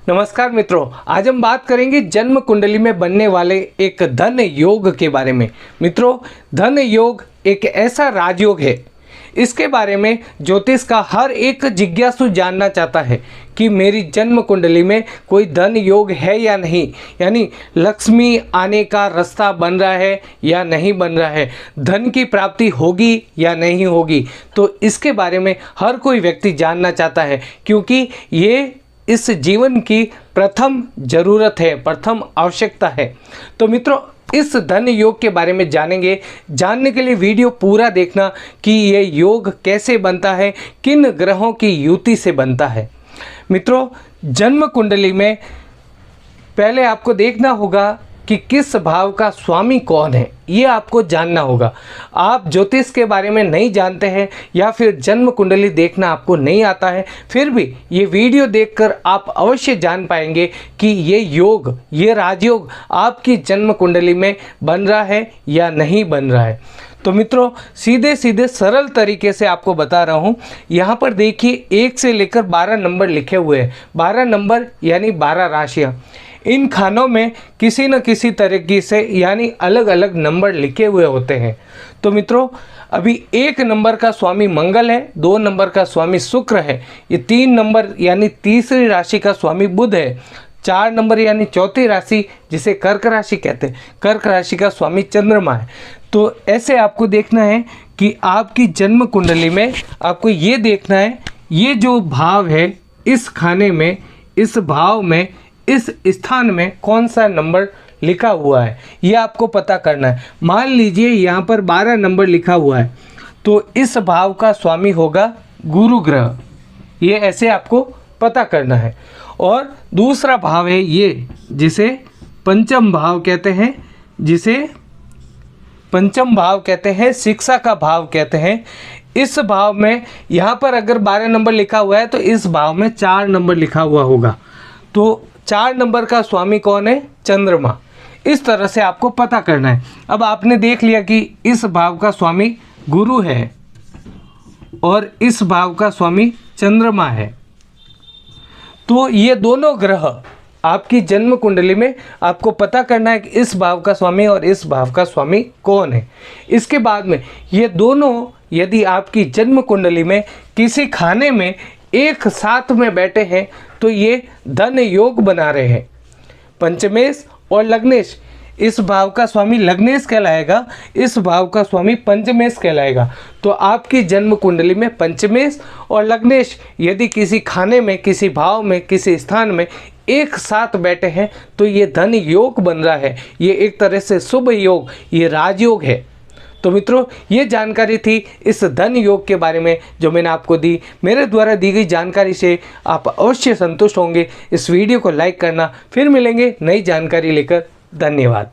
नमस्कार मित्रों, आज हम बात करेंगे जन्म कुंडली में बनने वाले एक धन योग के बारे में। मित्रों, धन योग एक ऐसा राजयोग है, इसके बारे में ज्योतिष का हर एक जिज्ञासु जानना चाहता है कि मेरी जन्म कुंडली में कोई धन योग है या नहीं, यानी लक्ष्मी आने का रास्ता बन रहा है या नहीं बन रहा है, धन की प्राप्ति होगी या नहीं होगी। तो इसके बारे में हर कोई व्यक्ति जानना चाहता है, क्योंकि ये इस जीवन की प्रथम जरूरत है, प्रथम आवश्यकता है। तो मित्रों, इस धन योग के बारे में जानेंगे। जानने के लिए वीडियो पूरा देखना कि ये योग कैसे बनता है, किन ग्रहों की युति से बनता है। मित्रों, जन्म कुंडली में पहले आपको देखना होगा कि किस भाव का स्वामी कौन है, ये आपको जानना होगा। आप ज्योतिष के बारे में नहीं जानते हैं या फिर जन्म कुंडली देखना आपको नहीं आता है, फिर भी ये वीडियो देखकर आप अवश्य जान पाएंगे कि ये योग, ये राजयोग आपकी जन्म कुंडली में बन रहा है या नहीं बन रहा है। तो मित्रों, सीधे सीधे सरल तरीके से आपको बता रहा हूँ। यहाँ पर देखिए 1 से लेकर 12 नंबर लिखे हुए हैं। 12 नंबर यानी 12 राशियाँ। इन खानों में किसी न किसी तरीके से यानी अलग अलग नंबर लिखे हुए होते हैं। तो मित्रों, अभी 1 नंबर का स्वामी मंगल है, 2 नंबर का स्वामी शुक्र है, ये 3 नंबर यानी तीसरी राशि का स्वामी बुध है, 4 नंबर यानी चौथी राशि जिसे कर्क राशि कहते हैं, कर्क राशि का स्वामी चंद्रमा है। तो ऐसे आपको देखना है कि आपकी जन्म कुंडली में आपको ये देखना है, ये जो भाव है इस खाने में, इस भाव में, इस स्थान में कौन सा नंबर लिखा हुआ है, ये आपको पता करना है। मान लीजिए यहाँ पर 12 नंबर लिखा हुआ है, तो इस भाव का स्वामी होगा गुरु ग्रह, ये ऐसे आपको पता करना है। और दूसरा भाव है ये, जिसे पंचम भाव कहते हैं, जिसे पंचम भाव कहते हैं, शिक्षा का भाव कहते हैं। इस भाव में यहाँ पर अगर 12 नंबर लिखा हुआ है तो इस भाव में 4 नंबर लिखा हुआ होगा। तो 4 नंबर का स्वामी कौन है? चंद्रमा। इस तरह से आपको पता करना है। अब आपने देख लिया कि इस भाव का स्वामी गुरु है और इस भाव का स्वामी चंद्रमा है। तो ये दोनों ग्रह आपकी जन्म कुंडली में आपको पता करना है कि इस भाव का स्वामी और इस भाव का स्वामी कौन है। इसके बाद में ये दोनों यदि आपकी जन्म कुंडली में किसी खाने में एक साथ में बैठे हैं तो ये धन योग बना रहे हैं। पंचमेश और लग्नेश, इस भाव का स्वामी लग्नेश कहलाएगा, इस भाव का स्वामी पंचमेश कहलाएगा। तो आपकी जन्म कुंडली में पंचमेश और लग्नेश यदि किसी खाने में, किसी भाव में, किसी स्थान में एक साथ बैठे हैं तो ये धन योग बन रहा है। ये एक तरह से शुभ योग, ये राजयोग है। तो मित्रों, ये जानकारी थी इस धन योग के बारे में जो मैंने आपको दी। मेरे द्वारा दी गई जानकारी से आप अवश्य संतुष्ट होंगे। इस वीडियो को लाइक करना। फिर मिलेंगे नई जानकारी लेकर। धन्यवाद।